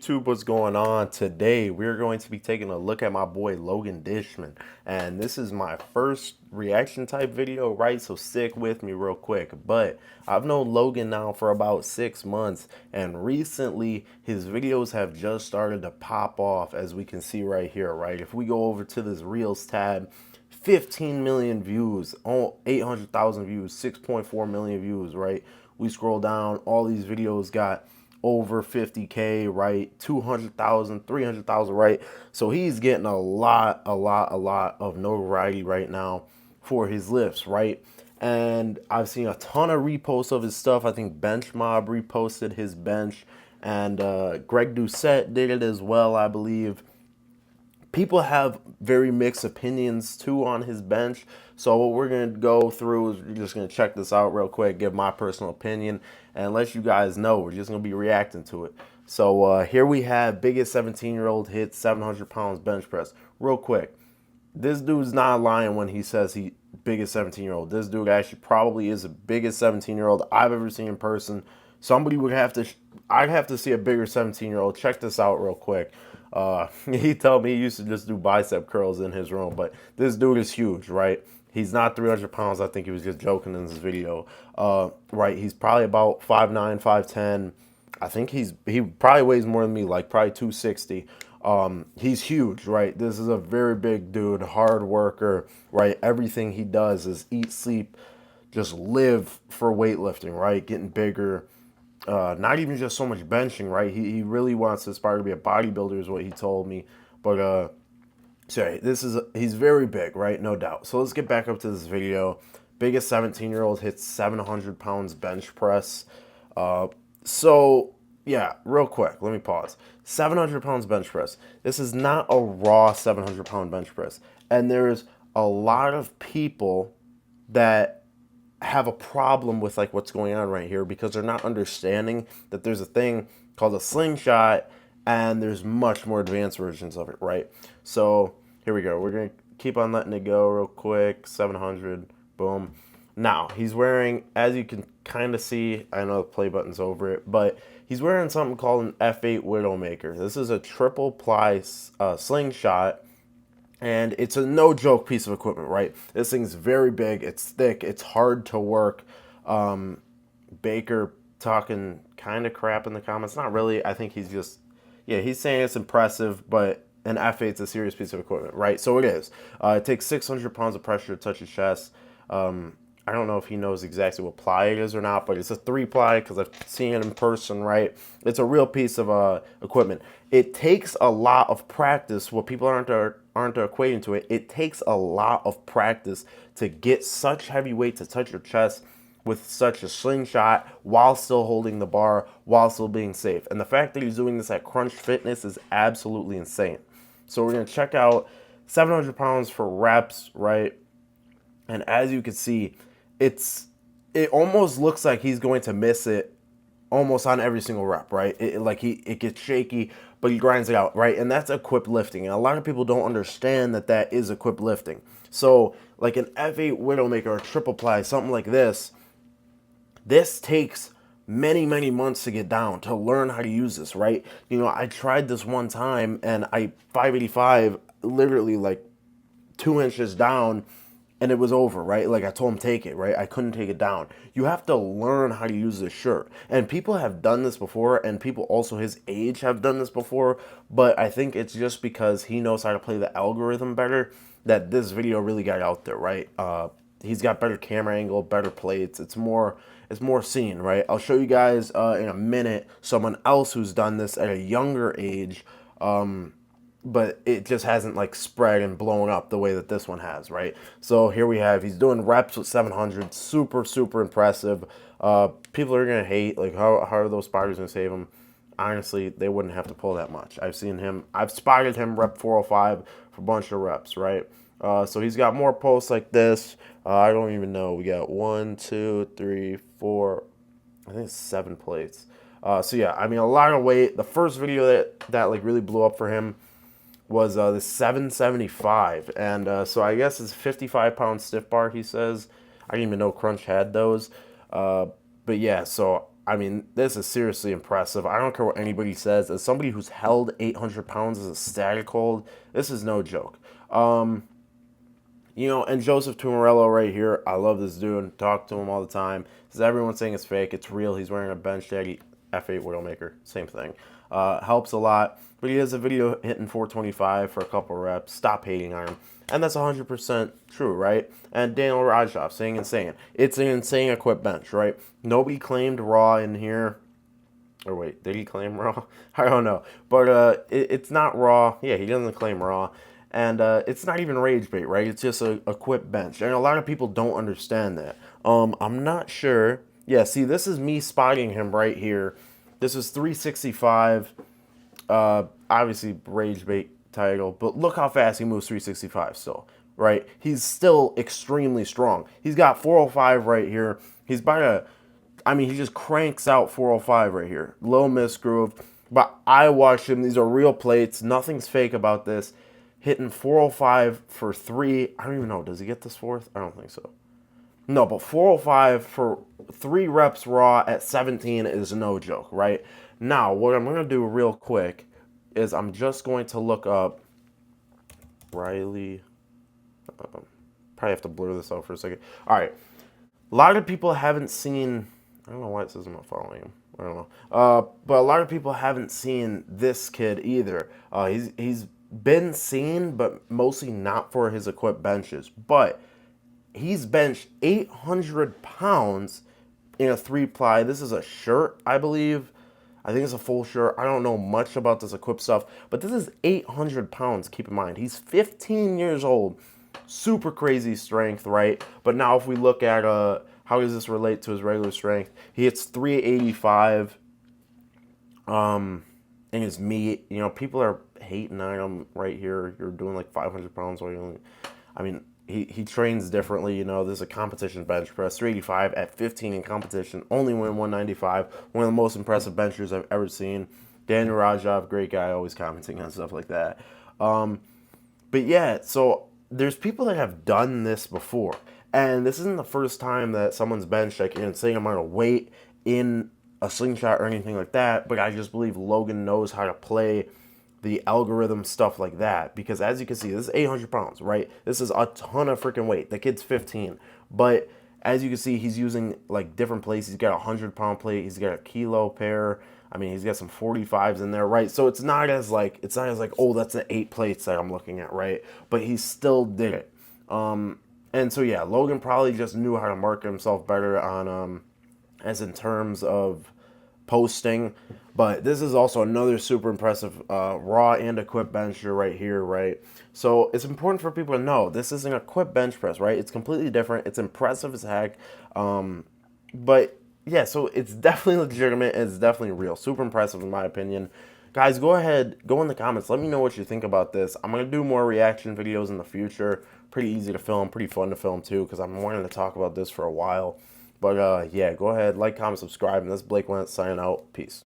YouTube, what's going on? Today we're going to be taking a look at my boy Logan Dishman, and this is my first reaction type video, right? So stick with me real quick. But I've known Logan now for about 6 months, and recently his videos have just started to pop off, as we can see right here, right? If we go over to this Reels tab, 15 million views, 800,000 views, 6.4 million views, right? We scroll down, all these videos got over 50K, right? 200,000, 300,000, right? So he's getting a lot of notoriety right now for his lifts, right? And I've seen a ton of reposts of his stuff. I think Bench Mob reposted his bench, and Greg Doucette did it as well, I believe. People have very mixed opinions too on his bench. So what we're gonna go through is we're just gonna check this out real quick, give my personal opinion, and let you guys know. We're just gonna be reacting to it. So here we have biggest 17-year-old hit 700 pounds bench press. Real quick, this dude's not lying when he says he biggest 17-year-old. This dude actually probably is the biggest 17-year-old I've ever seen in person. Somebody would have to, I'd have to see a bigger 17-year-old. Check this out real quick. He told me he used to just do bicep curls in his room, but this dude is huge, right? He's not 300 pounds. I think he was just joking in this video. Right, he's probably about 5'9", 5'10". I think he probably weighs more than me, like probably 260. He's huge, right? This is a very big dude, hard worker, right? Everything he does is eat, sleep, just live for weightlifting, right? Getting bigger. Not even just so much benching, right? He really wants to aspire to be a bodybuilder, is what he told me. But sorry, he's very big, right? No doubt. So let's get back up to this video. Biggest 17-year-old hits 700 pounds bench press. So yeah, real quick, let me pause. 700 pounds bench press. This is not a raw 700 pound bench press, and there's a lot of people that have a problem with like what's going on right here because they're not understanding that there's a thing called a slingshot, and there's much more advanced versions of it, right? So here we go. We're gonna keep on letting it go real quick. 700, boom. Now he's wearing, as you can kind of see, I know the play button's over it, but he's wearing something called an F8 Widowmaker. This is a triple ply slingshot, and it's a no joke piece of equipment, right? This thing's very big, it's thick, it's hard to work. Baker talking kind of crap in the comments. Not really. I think he's just, yeah, he's saying it's impressive, but an F8's a serious piece of equipment, right? So it is. It takes 600 pounds of pressure to touch his chest. I don't know if he knows exactly what ply it is or not, but it's a 3-ply because I've seen it in person, right? It's a real piece of equipment. It takes a lot of practice. What people aren't equating to it, it takes a lot of practice to get such heavy weight to touch your chest with such a slingshot while still holding the bar, while still being safe. And the fact that he's doing this at Crunch Fitness is absolutely insane. So we're going to check out 700 pounds for reps, right? And as you can see, it almost looks like he's going to miss it almost on every single rep, right? It gets shaky, but he grinds it out, right? And that's equipped lifting. And a lot of people don't understand that that is equipped lifting. So like an F8 Widowmaker or triple ply, something like this takes many months to get down, to learn how to use this, right? You know, I tried this one time and I 585 literally like 2 inches down, and it was over, right? Like I told him, take it, right? I couldn't take it down. You have to learn how to use this shirt. And people have done this before, and people also his age have done this before, but I think it's just because he knows how to play the algorithm better that this video really got out there, right? He's got better camera angle, better plates. It's more seen, right? I'll show you guys in a minute someone else who's done this at a younger age, but it just hasn't like spread and blown up the way that this one has, right? So here we have, he's doing reps with 700, super impressive. People are gonna hate, like how are those spiders gonna save him? Honestly, they wouldn't have to pull that much. I've spotted him rep 405 for a bunch of reps, right? So he's got more posts like this. I don't even know. We got 1, 2, 3, 4, I think it's 7 plates. So yeah, I mean, a lot of weight. The first video that like really blew up for him was the 775, and so I guess it's 55-pound stiff bar, he says. I didn't even know Crunch had those, but yeah, so I mean, this is seriously impressive. I don't care what anybody says. As somebody who's held 800 pounds as a static hold, this is no joke. You know, and Joseph Tumarello right here, I love this dude. Talk to him all the time. Says everyone's saying it's fake. It's real. He's wearing a bench Daddy F8 Widowmaker. Same thing. Helps a lot. But he has a video hitting 425 for a couple reps. Stop hating on him. And that's 100% true, right? And Daniel Rajov saying insane. It's an insane equipped bench, right? Nobody claimed raw in here. Or wait, did he claim raw? I don't know. But it's not raw. Yeah, he doesn't claim raw. And it's not even rage bait, right? It's just a equipped bench. And a lot of people don't understand that. I'm not sure. Yeah, see, this is me spotting him right here. This is 365. Obviously, rage bait title. But look how fast he moves 365 still, right? He's still extremely strong. He's got 405 right here. He's by a... I mean, he just cranks out 405 right here. Low misgroove. But I watched him. These are real plates. Nothing's fake about this. Hitting 405 for 3. I don't even know. Does he get this fourth? I don't think so. No, but 405 for 3 reps raw at 17 is no joke, right? Now, what I'm going to do real quick is I'm just going to look up Riley. Probably have to blur this out for a second. All right. A lot of people haven't seen... I don't know why it says I'm not following him. I don't know. But a lot of people haven't seen this kid either. He's been seen, but mostly not for his equipped benches. But he's benched 800 pounds in a 3-ply. This is a shirt, I believe. I think it's a full shirt. I don't know much about this equipped stuff, but this is 800 pounds, keep in mind. He's 15 years old. Super crazy strength, right? But now if we look at how does this relate to his regular strength? He hits 385 in his meat. You know, people are hating on him right here. You're doing like 500 pounds. I mean, he trains differently. You know, there's a competition bench press. 385 at 15 in competition. Only win 195. One of the most impressive benchers I've ever seen. Daniel Rajov, great guy, always commenting on stuff like that. But yeah, so there's people that have done this before. And this isn't the first time that someone's benched like an insane amount of weight in a slingshot or anything like that. But I just believe Logan knows how to play the algorithm stuff like that. Because as you can see, this is 800 pounds, right? This is a ton of freaking weight. The kid's 15. But as you can see, he's using like different plates. He's got a 100-pound plate. He's got a kilo pair. I mean, he's got some 45s in there, right? So it's not as like, oh, that's the 8 plates that I'm looking at, right? But he still did it. And so, yeah, Logan probably just knew how to market himself better on, as in terms of posting. But this is also another super impressive raw and equipped bencher right here, right? So it's important for people to know this is an equipped bench press, right? It's completely different. It's impressive as heck. But yeah, so it's definitely legitimate. It's definitely real. Super impressive in my opinion. Guys, go ahead, go in the comments. Let me know what you think about this. I'm going to do more reaction videos in the future. Pretty easy to film, pretty fun to film too, because I'm wanting to talk about this for a while. But yeah, go ahead, like, comment, subscribe, and this is Blake Wentz signing out. Peace.